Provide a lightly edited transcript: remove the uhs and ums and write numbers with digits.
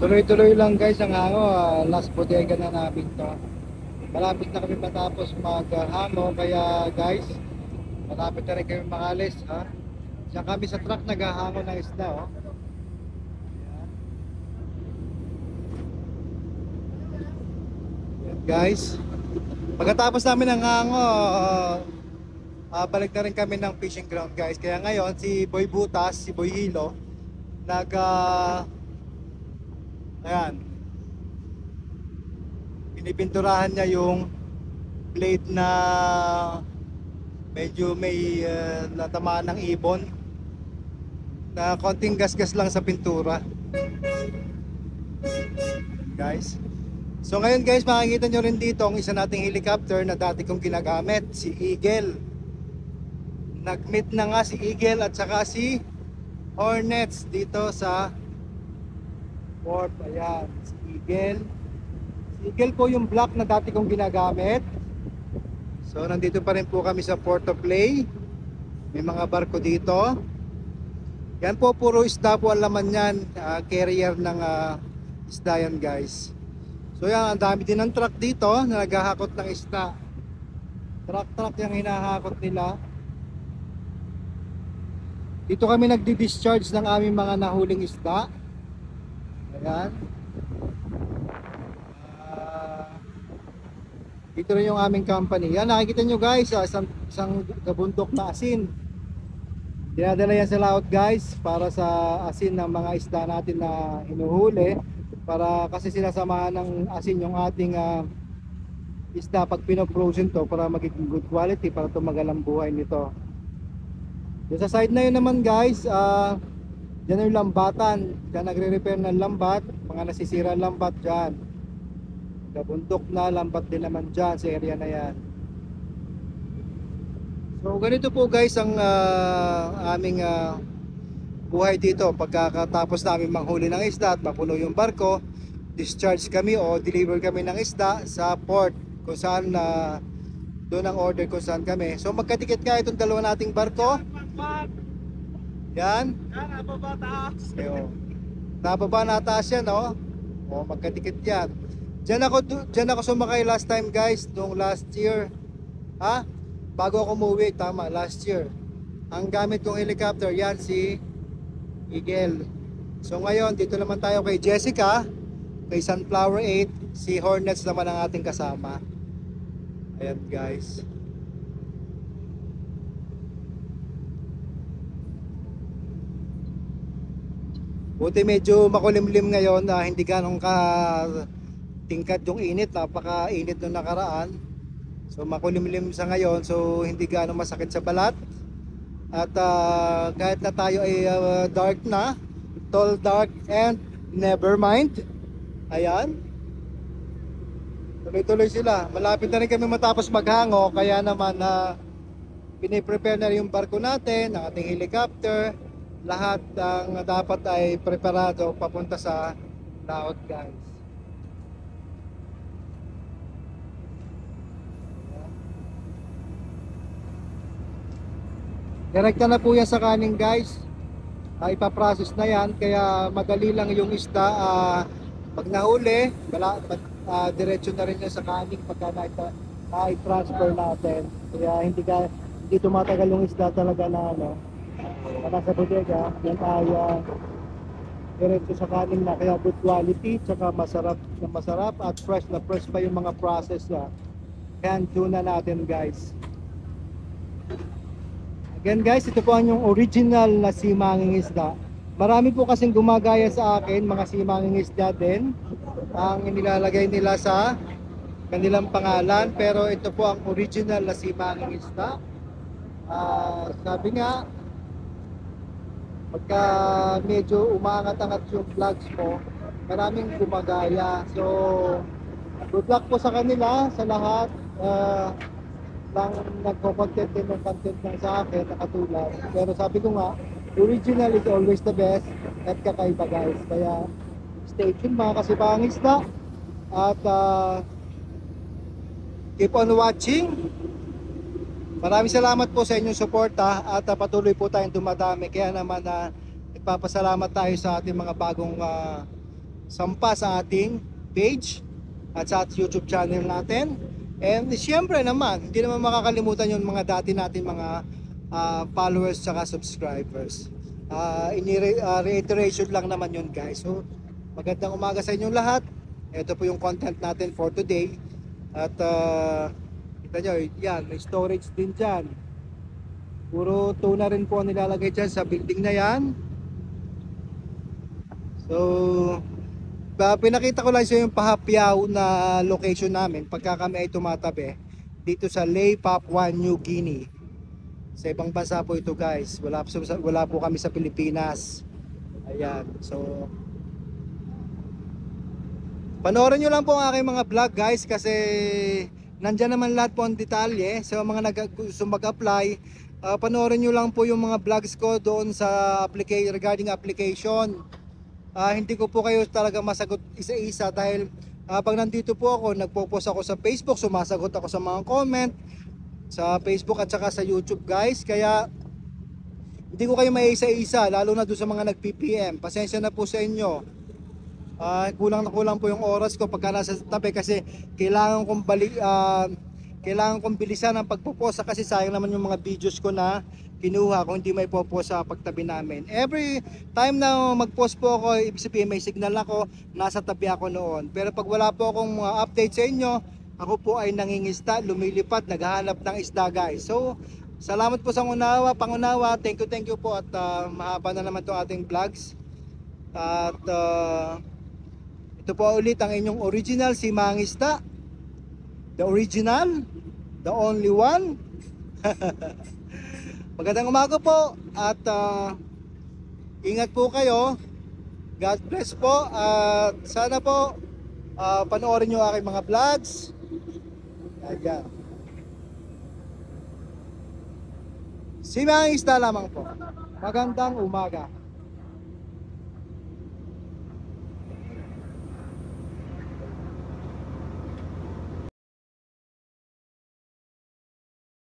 Tuloy-tuloy lang guys ang hango. Last bodega na namin to. Malapit na kami matapos maghango. Kaya guys, malapit na rin kami makalis. Ha? Diyan kami sa truck naghahango ng isda. Oh. Yan, guys. Pagkatapos namin ng hango, balik na rin kami ng fishing ground guys. Kaya ngayon si Boy Butas, si Boy Hilo, ayan, pinipinturahan niya yung blade na medyo may natamaan ng ibon, na konting gasgas lang sa pintura guys. So ngayon guys, makikita nyo rin dito ang isa nating helicopter na dati kong ginagamit, si Eagle. Nag-meet na nga si Eagle at saka si Hornets dito sa port. Ayan, si Eagle. Si Eagle po yung black na dati kong ginagamit. So nandito pa rin po kami sa Port of Play. May mga barko dito. Yan po, puro isda po ang laman yan. Carrier ng isda yan guys. So yan, ang dami din ng truck dito na naghahakot ng isda. Truck yung hinahakot nila. Dito kami nagdi-discharge ng aming mga nahuling isda. Ayan. Dito rin yung aming company. Yan, nakikita nyo guys, isang kabundok na asin. Dinadala yan sa laot guys para sa asin ng mga isda natin na hinuhuli. Para kasi sinasamahan ng asin yung ating isda pag pinag-frozen to para magiging good quality, para tumagal ang buhay nito. Yung sa side na yun naman guys, dyan yung lambatan. Dyan nagre-repair ng lambat, mga nasisira lambat dyan. Kabundok na lambat din naman dyan sa area na yan. So ganito po guys ang aming buhay dito. Pagkatapos namin manghuli ng isda at mapuno yung barko, discharge kami o deliver kami ng isda sa port kung saan doon ang order kung saan kami. So magkadikit nga itong dalawa nating barko. Yan. Nababa taas. Nababa na taas yan, no? O magkadikit yan. Diyan ako sumakay last time guys, noong last year. Ha? Bago ako umuwi, tama, last year. Ang gamit kong helicopter, yan si Eagle. So ngayon, dito naman tayo kay Jessica, kay Sunflower 8, si Hornets naman ang ating kasama. Ayan guys. Buti medyo makulimlim ngayon, hindi ganong tingkad yung init, napaka-init nung nakaraan. So makulimlim sa ngayon, so hindi gaano masakit sa balat. At kahit na tayo ay dark na, tall, dark, and never mind. Ayan. Tuloy-tuloy sila. Malapit na rin kami matapos maghango, kaya naman piniprepare na rin yung barko natin, ang ating helicopter. Lahat ng dapat ay preparado papunta sa laot guys. Direkta na po yan sa kanin guys. Ipaprocess na yan, kaya madali lang yung isda. Pag nahuli, diretso na rin yan sa kanin pagka na-transfer natin. Kaya hindi tumatagal yung isda talaga na nasa bodega. Yan tayo diretso sa kanin na, kaya good quality, tsaka masarap at fresh na fresh pa yung mga process na canned tuna natin guys. Again guys, ito po ang yung original na simanging isda. Marami po kasing gumagaya sa akin, mga simanging isda din ang nilalagay nila sa kanilang pangalan, pero ito po ang original na simanging isda. Sabi nga, pagka medyo umaangat-angat yung vlogs mo, maraming gumagaya. So good luck po sa kanila, sa lahat lang nagko-content din ng content lang sa akin na katulad. Pero sabi ko nga, original is always the best at kakaiba guys. Kaya stay tuned mga kasibang isda at keep on watching. Maraming salamat po sa inyong suporta at patuloy po tayong dumadami. Kaya naman nagpapasalamat tayo sa ating mga bagong sampa sa ating page at sa YouTube channel natin. And siyempre naman, hindi naman makakalimutan yung mga dati natin mga followers at subscribers. Reiteration lang naman yun guys. So magandang umaga sa inyong lahat. Ito po yung content natin for today. At kita nyo, yan, may storage din dyan. Puro tuna rin po ang nilalagay dyan sa building na yan. So pinakita ko lang sa yung pahapyaw na location namin pagka kami ay tumatabi dito sa Ley, Papua New Guinea. Sa ibang bansa po ito guys, wala po kami sa Pilipinas. Ayan, so panoorin nyo lang po ang aking mga vlog guys, kasi nandyan naman lahat po ang detalye. Sa mga gusto mag-apply, panoorin nyo lang po yung mga vlogs ko doon sa regarding application. Hindi ko po kayo talaga masagot isa-isa dahil pag nandito po ako, nagpo-post ako sa Facebook, sumasagot ako sa mga comment sa Facebook at saka sa YouTube guys. Kaya hindi ko kayo may isa-isa, lalo na doon sa mga nag-PPM. Pasensya na po sa inyo. Kulang na kulang po yung oras ko pagka nasa tabi, kasi kailangan kong bilisan ang pagpo-post, kasi sayang naman yung mga videos ko na kinuha kung hindi may popost sa pagtabi namin. Every time na mag-post po ako, ibig sabihin may signal ako, nasa tabi ako noon. Pero pag wala po akong mga update sa inyo, ako po ay nangingista, lumilipad, naghahanap ng isda guys. So salamat po sa pangunawa. Thank you po. At mahaba na naman itong ating vlogs. At ito po ulit ang inyong original, si Mangista. The original, the only one. Magandang umaga po at ingat po kayo. God bless po at sana po panoorin nyo aking mga vlogs. Ayan. Si Mangista lamang po. Magandang umaga.